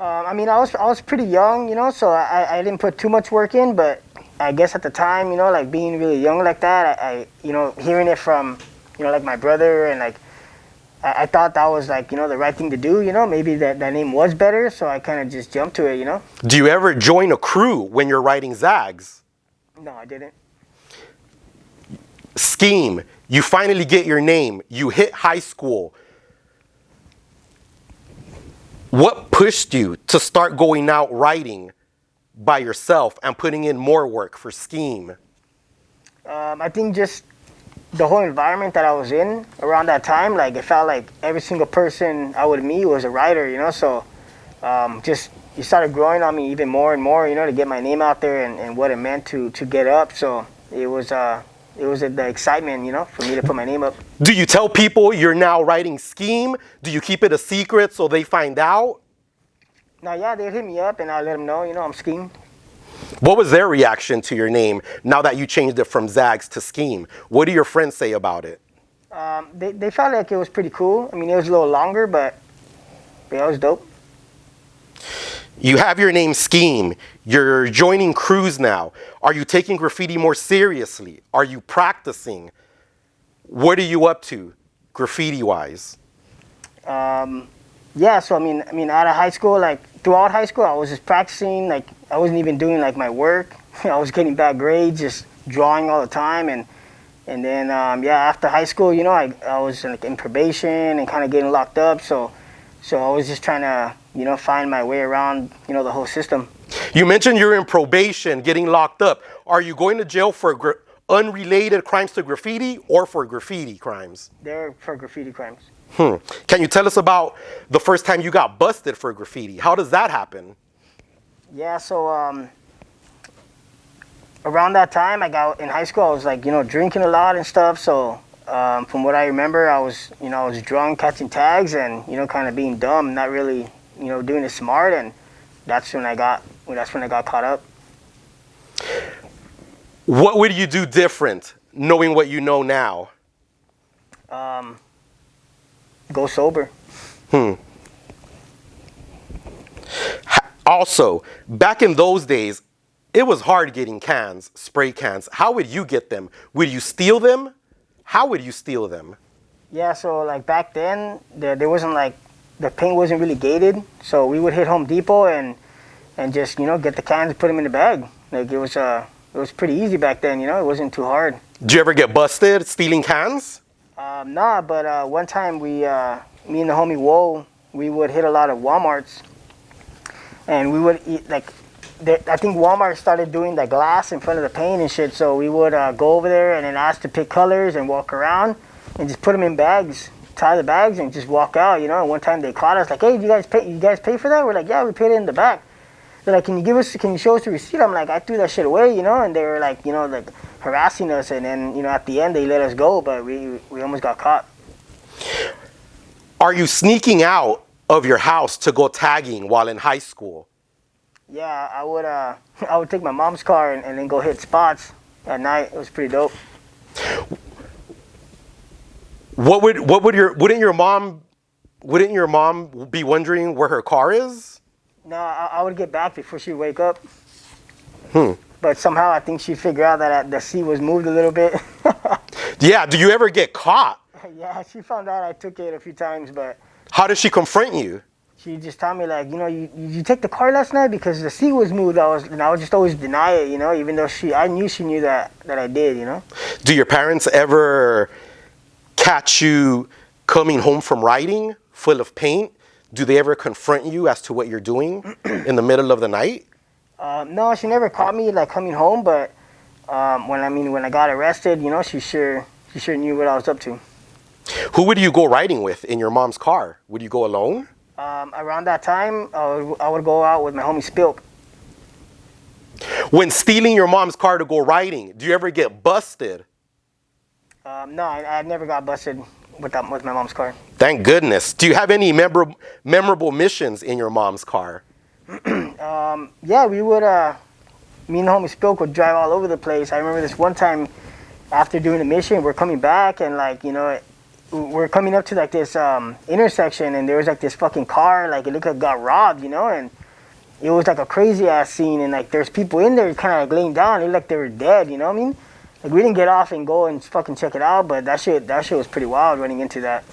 I mean, I was pretty young, you know, so I didn't put too much work in, but I guess at the time, you know, like being really young like that, you know, hearing it from, you know, like my brother, and like I thought that was like, you know, the right thing to do, you know, maybe that name was better, so I kind of just jumped to it, you know. Do you ever join a crew when you're writing zags? No, I didn't. Scheme, you finally get your name, you hit high school. What pushed you to start going out writing by yourself and putting in more work for Scheme? I think just the whole environment that I was in around that time, like it felt like every single person I would meet was a writer, you know, so just it started growing on me even more and more, you know, to get my name out there and what it meant to get up. So it was the excitement, you know, for me to put my name up. Do you tell people you're now writing Scheme? Do you keep it a secret so they find out? No, yeah, they'd hit me up and I let them know, you know, I'm Scheme. What was their reaction to your name now that you changed it from Zags to Scheme? What do your friends say about it? They felt like it was pretty cool. I mean, it was a little longer, but yeah, it was dope. You have your name Scheme. You're joining crews now. Are you taking graffiti more seriously? Are you practicing? What are you up to, graffiti-wise? Yeah, so I mean, out of high school, like throughout high school, I was just practicing. Like I wasn't even doing like my work. I was getting bad grades, just drawing all the time, and then yeah, after high school, you know, I was like in probation and kind of getting locked up. So I was just trying to, you know, find my way around, you know, the whole system. You mentioned you're in probation, getting locked up. Are you going to jail for unrelated crimes to graffiti or for graffiti crimes? They're for graffiti crimes. Can you tell us about the first time you got busted for graffiti? How does that happen? Yeah, so around that time, I got in high school, I was like, you know, drinking a lot and stuff. So from what I remember, I was drunk, catching tags, and, you know, kind of being dumb, not really, you know, doing it smart, and that's when I got caught up. What would you do different, knowing what you know now? Go sober. Also, back in those days, it was hard getting cans, spray cans. How would you get them? Would you steal them? How would you steal them? Yeah, so like back then, there wasn't like, the paint wasn't really gated, so we would hit Home Depot and just, you know, get the cans and put them in the bag. Like it was pretty easy back then, you know, it wasn't too hard. Did you ever get busted stealing cans? Nah, but one time me and the homie Woe, we would hit a lot of Walmarts, and we would eat like, I think Walmart started doing the glass in front of the paint and shit, so we would go over there and then ask to pick colors and walk around and just put them in bags, tie the bags and just walk out, you know. And one time they caught us like, hey, you guys pay for that? We're like, yeah, we paid it in the back. They're like, can you show us the receipt? I'm like, I threw that shit away, you know. And they were like, you know, like harassing us, and then, you know, at the end they let us go, but we almost got caught. Are you sneaking out of your house to go tagging while in high school? Yeah, I would take my mom's car and then go hit spots at night. It was pretty dope. Wouldn't your mom be wondering where her car is? No, I would get back before she'd wake up. But somehow I think she figured out that the seat was moved a little bit. Yeah, do you ever get caught? Yeah, she found out I took it a few times, but... How did she confront you? She just told me, like, you know, you take the car last night because the seat was moved. I would just always deny it, you know, even though I knew she knew that I did, you know. Do your parents ever catch you coming home from riding full of paint? Do they ever confront you as to what you're doing in the middle of the night? No, she never caught me like coming home, but when I got arrested, you know, she sure knew what I was up to. Who would you go riding with in your mom's car? Would you go alone? Around that time, I would go out with my homie Spilk. When stealing your mom's car to go riding, do you ever get busted? No, I never got busted with my mom's car. Thank goodness. Do you have any memorable missions in your mom's car? Yeah, we would, me and the homie Spilk would drive all over the place. I remember this one time after doing the mission, we're coming back and, like, you know, we're coming up to like this intersection, and there was like this fucking car, like it looked like it got robbed, you know, and it was like a crazy ass scene, and like there's people in there kind of like laying down, it looked like they were dead, you know what I mean? Like we didn't get off and go and fucking check it out, but that shit was pretty wild running into that.